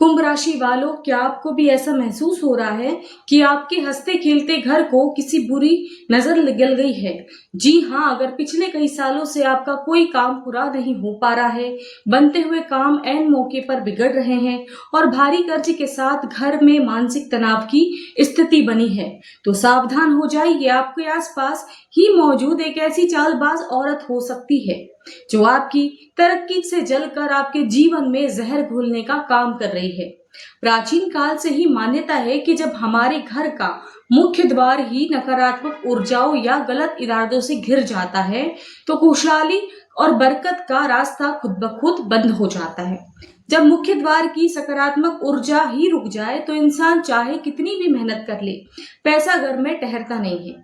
कुंभ राशि वालों, क्या आपको भी ऐसा महसूस हो रहा है कि आपके हंसते खेलते घर को किसी बुरी नजर लग गई है? जी हाँ, अगर पिछले कई सालों से आपका कोई काम पूरा नहीं हो पा रहा है, बनते हुए काम ऐन मौके पर बिगड़ रहे हैं और भारी कर्ज के साथ घर में मानसिक तनाव की स्थिति बनी है, तो सावधान हो जाइए। आपके आसपास ही मौजूद एक ऐसी चालबाज औरत हो सकती है जो आपकी तरक्की से जलकर आपके जीवन में जहर घोलने का काम कर रही है। प्राचीन काल से ही मान्यता है कि जब हमारे घर का मुख्य द्वार ही नकारात्मक ऊर्जाओं या गलत इरादों से घिर जाता है, तो खुशहाली और बरकत का रास्ता खुद ब खुद बंद हो जाता है। जब मुख्य द्वार की सकारात्मक ऊर्जा ही रुक जाए तो इंसान चाहे कितनी भी मेहनत कर ले, पैसा घर में ठहरता नहीं है।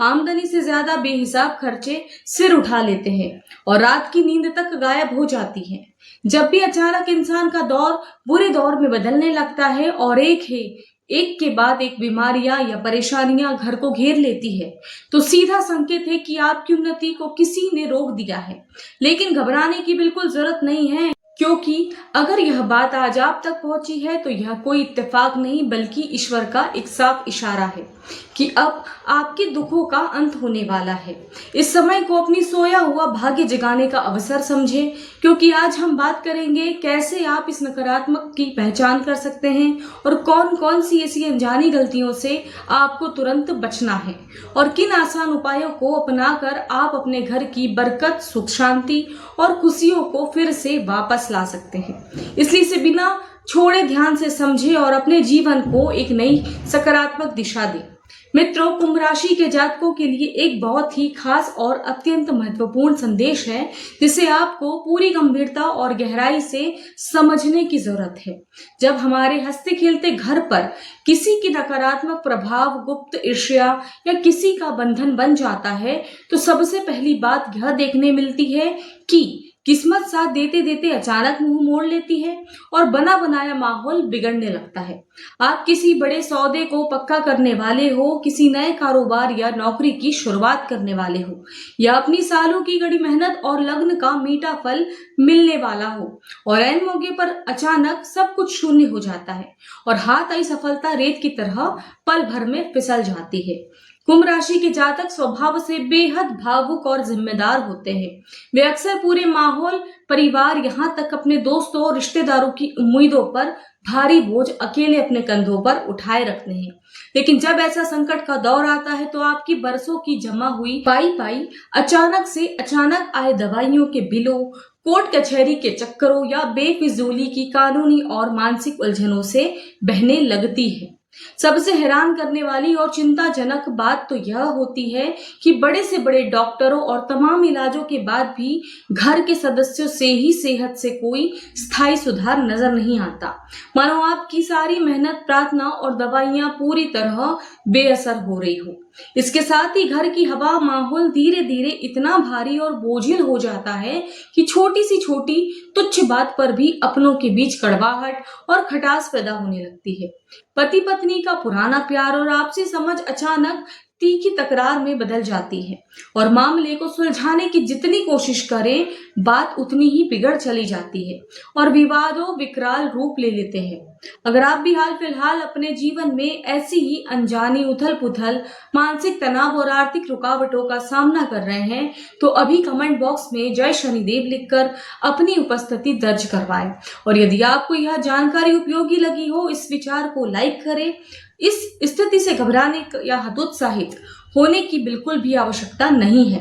आमदनी से ज्यादा बेहिसाब खर्चे सिर उठा लेते हैं और रात की नींद तक गायब हो जाती है। जब भी अचानक इंसान का दौर बुरे दौर में बदलने लगता है और एक के बाद एक बीमारियां या परेशानियां घर को घेर लेती है, तो सीधा संकेत है कि आपकी उन्नति को किसी ने रोक दिया है। लेकिन घबराने की बिल्कुल जरूरत नहीं है, क्योंकि अगर यह बात आज आप तक पहुंची है तो यह कोई इत्तेफाक नहीं बल्कि ईश्वर का एक साफ इशारा है कि अब आपके दुखों का अंत होने वाला है। इस समय को अपनी सोया हुआ भाग्य जगाने का अवसर समझे, क्योंकि आज हम बात करेंगे कैसे आप इस नकारात्मक की पहचान कर सकते हैं और कौन कौन सी ऐसी अनजानी गलतियों से आपको तुरंत बचना है और किन आसान उपायों को अपनाकर आप अपने घर की बरकत, सुख, शांति और खुशियों को फिर से वापस ला सकते हैं। इसलिए इसे बिना छोड़े ध्यान से समझे और अपने जीवन को एक नई सकारात्मक दिशा दे। मित्रों, कुंभ राशि के जातकों के लिए एक बहुत ही खास और अत्यंत महत्वपूर्ण संदेश है, जिसे आपको पूरी गंभीरता और गहराई से समझने की जरूरत है। जब हमारे हंसते खेलते घर पर किसी की नकारात्मक प्रभाव, गुप्त ईर्ष्या या किसी का बंधन बन जाता है, तो सबसे पहली बात यह देखने मिलती है कि किस्मत साथ देते देते अचानक मुंह मोड़ लेती है और बना बनाया माहौल बिगड़ने लगता है। आप किसी बड़े सौदे को पक्का करने वाले हो, किसी नए कारोबार या नौकरी की शुरुआत करने वाले हो, या अपनी सालों की कड़ी मेहनत और लगन का मीठा फल मिलने वाला हो और ऐन मौके पर अचानक सब कुछ शून्य हो जाता है और हाथ आई सफलता रेत की तरह पल भर में फिसल जाती है। कुंभ राशि के जातक स्वभाव से बेहद भावुक और जिम्मेदार होते हैं। वे अक्सर पूरे माहौल, परिवार, यहाँ तक अपने दोस्तों और रिश्तेदारों की उम्मीदों पर भारी बोझ अकेले अपने कंधों पर उठाए रखते हैं। लेकिन जब ऐसा संकट का दौर आता है तो आपकी बरसों की जमा हुई पाई अचानक आए दवाइयों के बिलों, कोर्ट कचहरी के चक्करों या बेफिजूली की कानूनी और मानसिक उलझनों से बहने लगती है। सबसे हैरान करने वाली और चिंताजनक बात तो यह होती है कि बड़े से बड़े डॉक्टरों और तमाम इलाजों के बाद भी घर के सदस्यों से ही सेहत से कोई स्थायी सुधार नजर नहीं आता। मानो आपकी सारी मेहनत, प्रार्थना और दवाइयां पूरी तरह बेअसर हो रही हो। इसके साथ ही घर की हवा, माहौल धीरे धीरे इतना भारी और बोझिल हो जाता है कि छोटी सी छोटी तुच्छ बात पर भी अपनों के बीच कड़वाहट और खटास पैदा होने लगती है। पति पत्नी का पुराना प्यार और आपसी समझ अचानक तीखी तकरार में बदल जाती है और मामले को सुलझाने की जितनी कोशिश करें, बात उतनी ही बिगड़ चली जाती है और विवादों विकराल रूप ले लेते हैं। अगर आप भी हाल फिलहाल अपने जीवन में ऐसी ही अनजानी उथल पुथल, मानसिक तनाव और आर्थिक रुकावटों का सामना कर रहे हैं, तो अभी कमेंट बॉक्स में जय शनिदेव लिखकर अपनी उपस्थिति दर्ज करवाएं। और यदि आपको यह जानकारी उपयोगी लगी हो, इस विचार को लाइक करें। इस स्थिति से घबराने या हतोत्साहित होने की बिल्कुल भी आवश्यकता नहीं है,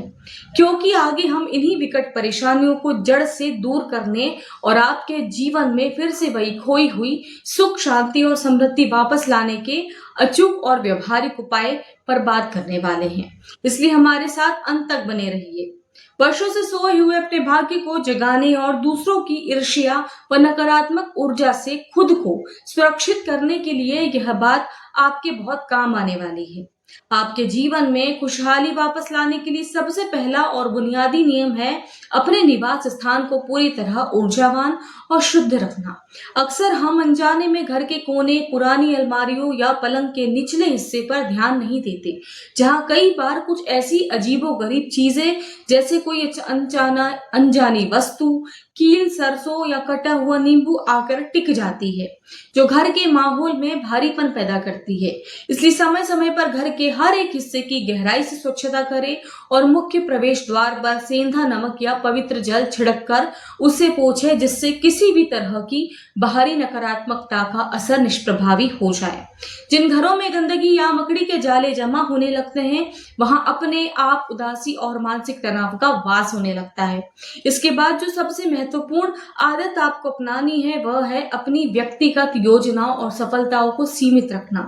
क्योंकि आगे हम इन्हीं विकट परेशानियों को जड़ से दूर करने और आपके जीवन में फिर से वही खोई हुई सुख, शांति और समृद्धि वापस लाने के अचूक और व्यवहारिक उपाय पर बात करने वाले हैं। इसलिए हमारे साथ अंत तक बने रहिए। वर्षों से सोए हुए अपने भाग्य को जगाने और दूसरों की ईर्ष्या व नकारात्मक ऊर्जा से खुद को सुरक्षित करने के लिए यह बात आपके बहुत काम आने वाली है। आपके जीवन में खुशहाली वापस लाने के लिए सबसे पहला और बुनियादी नियम है अपने निवास स्थान को पूरी तरह ऊर्जावान और शुद्ध रखना। अक्सर हम अनजाने में घर के कोने, पुरानी अलमारियों या पलंग के निचले हिस्से पर ध्यान नहीं देते, जहां कई बार कुछ ऐसी अजीबोगरीब चीजें जैसे कोई अनजानी वस्तु, कील, सरसों या कटा हुआ नींबू आकर टिक जाती है, जो घर के माहौल में भारीपन पैदा करती है। इसलिए समय समय पर घर के हर एक हिस्से की गहराई से स्वच्छता करें और मुख्य प्रवेश द्वार पर सेंधा नमक या पवित्र जल छिड़क कर उसे पोंछें, जिससे किसी भी तरह की बाहरी नकारात्मकता का असर निष्प्रभावी हो जाए। जिन घरों में गंदगी या मकड़ी के जाले जमा होने लगते हैं, वहां अपने आप उदासी और मानसिक तनाव का वास होने लगता है। इसके बाद जो सबसे महत्वपूर्ण आदत आपको अपनानी है, वह है अपनी व्यक्तिगत योजनाओं और सफलताओं को सीमित रखना।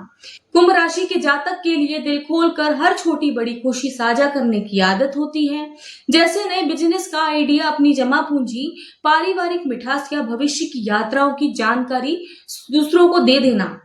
कुंभ राशि के जातक के लिए दिल खोलकर हर छोटी बड़ी खुशी साझा करने की आदत होती है, जैसे नए बिजनेस का आइडिया, अपनी जमा पूंजी, पारिवारिक मिठास या भविष्य की यात्राओं की जानकारी दूसरों को दे देना।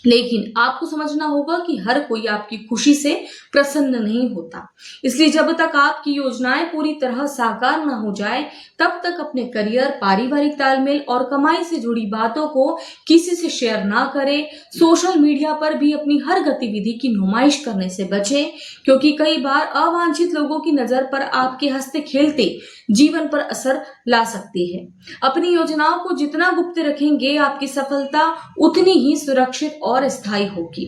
लेकिन आपको समझना होगा कि हर कोई आपकी खुशी से प्रसन्न नहीं होता। इसलिए जब तक आपकी योजनाएं पूरी तरह साकार न हो जाए, तब तक अपने करियर, पारिवारिक तालमेल और कमाई से जुड़ी बातों को किसी से शेयर ना करें। सोशल मीडिया पर भी अपनी हर गतिविधि की नुमाइश करने से बचें, क्योंकि कई बार अवांछित लोगों की नजर पर आपके हंसते खेलते जीवन पर असर ला सकती है। अपनी योजनाओं को जितना गुप्त रखेंगे, आपकी सफलता उतनी ही सुरक्षित और स्थायी होगी।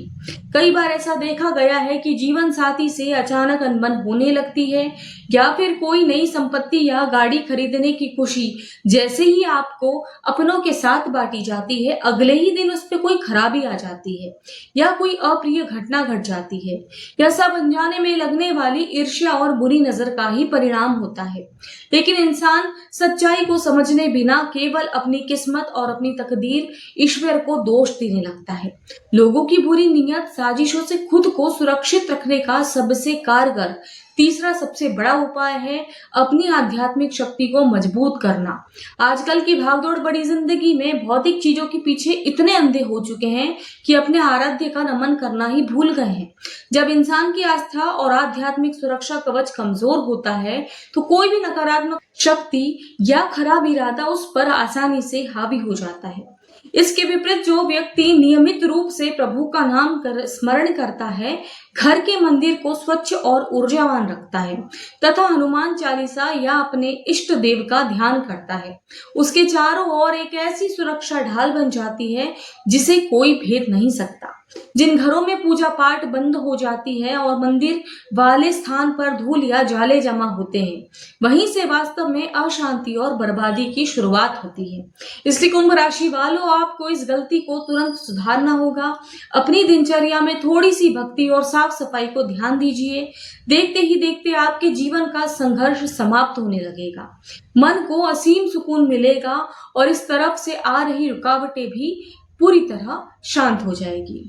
कई बार ऐसा देखा गया है कि जीवन साथी से अचानक अनबन होने लगती है, या फिर कोई नई संपत्ति या गाड़ी खरीदने की खुशी जैसे ही आपको अपनों के साथ बांटी जाती है, अगले ही दिन उस पर कोई खराबी आ जाती है या कोई अप्रिय घटना घट जाती है। यह सब अनजाने में लगने वाली ईर्ष्या और बुरी नजर का ही परिणाम होता है। लेकिन इंसान सच्चाई को समझने बिना केवल अपनी किस्मत और अपनी तकदीर, ईश्वर को दोष देने लगता है। लोगों की बुरी नीयत, साजिशों से खुद को सुरक्षित रखने का सबसे कारगर तीसरा सबसे बड़ा उपाय है अपनी आध्यात्मिक शक्ति को मजबूत करना। आजकल की भागदौड़ बड़ी जिंदगी में भौतिक चीजों के पीछे इतने अंधे हो चुके हैं कि अपने आराध्य का नमन करना ही भूल गए हैं। जब इंसान की आस्था और आध्यात्मिक सुरक्षा कवच कमजोर होता है, तो कोई भी नकारात्मक शक्ति या खराब इरादा उस पर आसानी से हावी हो जाता है। इसके विपरीत जो व्यक्ति नियमित रूप से प्रभु का नाम स्मरण करता है, घर के मंदिर को स्वच्छ और ऊर्जावान रखता है तथा हनुमान चालीसा या अपने इष्ट देव का ध्यान करता है, उसके चारों ओर एक ऐसी सुरक्षा ढाल बन जाती है जिसे कोई भेद नहीं सकता। जिन घरों में पूजा पाठ बंद हो जाती है और मंदिर वाले स्थान पर धूल या जाले जमा होते हैं, वहीं से वास्तव में अशांति और बर्बादी की शुरुआत होती है। इसलिए कुंभ राशि वालों, आपको इस गलती को तुरंत सुधारना होगा। अपनी दिनचर्या में थोड़ी सी भक्ति और साफ सफाई को ध्यान दीजिए। देखते ही देखते आपके जीवन का संघर्ष समाप्त होने लगेगा, मन को असीम सुकून मिलेगा और इस तरफ से आ रही रुकावटें भी पूरी तरह शांत हो जाएगी।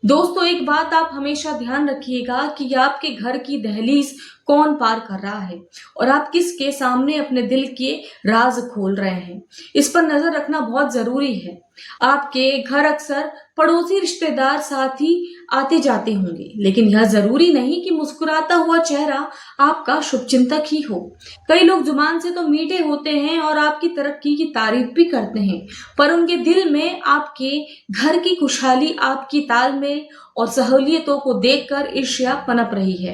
दोस्तों, एक बात आप हमेशा ध्यान रखिएगा कि आपके घर की दहलीज कौन पार कर रहा है और आप किसके सामने अपने दिल के राज खोल रहे हैं, इस पर नजर रखना बहुत जरूरी है। आपके घर अक्सर पड़ोसी, रिश्तेदार, साथी आते जाते होंगे, लेकिन यह जरूरी नहीं कि मुस्कुराता हुआ चेहरा आपका शुभचिंतक ही हो। कई लोग जुबान से तो मीठे होते हैं और आपकी तरक्की की तारीफ भी करते हैं, पर उनके दिल में आपके घर की खुशहाली, आपकी तालमेल और सहूलियतों को देखकर ईर्ष्या पनप रही है।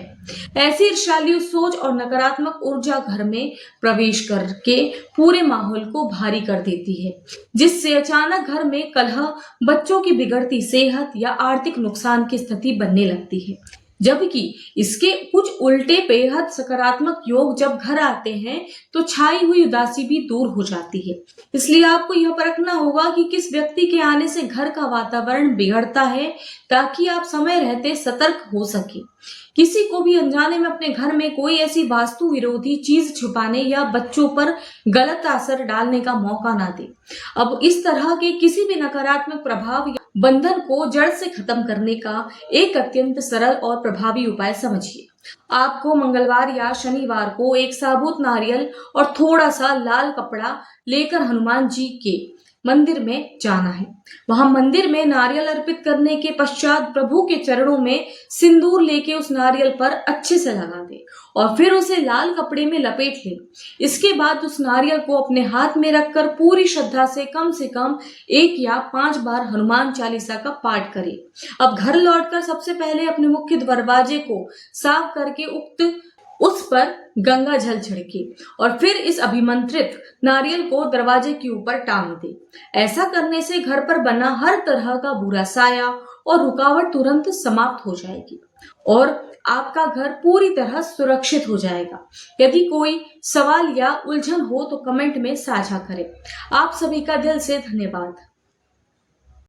ऐसी ईर्ष्यालु सोच और नकारात्मक ऊर्जा घर में प्रवेश करके पूरे माहौल को भारी कर देती है, जिससे अचानक घर में कलह, बच्चों की बिगड़ती सेहत या आर्थिक नुकसान की स्थिति बनने लगती है। जबकि इसके कुछ उल्टे बेहद सकारात्मक योग जब घर आते हैं, तो छाई हुई उदासी भी दूर हो जाती है। इसलिए आपको यह परखना होगा कि किस व्यक्ति के आने से घर का वातावरण बिगड़ता है, ताकि आप समय रहते सतर्क हो सके। किसी को भी अनजाने में अपने घर में कोई ऐसी वास्तु विरोधी चीज छुपाने या बच्चों पर गलत असर डालने का मौका ना दे। अब इस तरह के किसी भी नकारात्मक प्रभाव या बंधन को जड़ से खत्म करने का एक अत्यंत सरल और प्रभावी उपाय समझिए। आपको मंगलवार या शनिवार को एक साबुत नारियल और थोड़ा सा लाल कपड़ा लेकर हनुमान जी के मंदिर में जाना है। वहां मंदिर में नारियल अर्पित करने के पश्चात प्रभु के चरणों में सिंदूर लेके उस नारियल पर अच्छे से लगा दे और फिर उसे लाल कपड़े में लपेट ले। इसके बाद उस नारियल को अपने हाथ में रखकर पूरी श्रद्धा से कम 1 या 5 बार हनुमान चालीसा का पाठ करे। अब घर लौटकर सबसे पहले अपने मुख्य दरवाजे को साफ करके उस पर गंगा जल छिड़के और फिर इस अभिमंत्रित नारियल को दरवाजे के ऊपर टांग दे। ऐसा करने से घर पर बना हर तरह का बुरा साया और रुकावट तुरंत समाप्त हो जाएगी और आपका घर पूरी तरह सुरक्षित हो जाएगा। यदि कोई सवाल या उलझन हो तो कमेंट में साझा करें। आप सभी का दिल से धन्यवाद।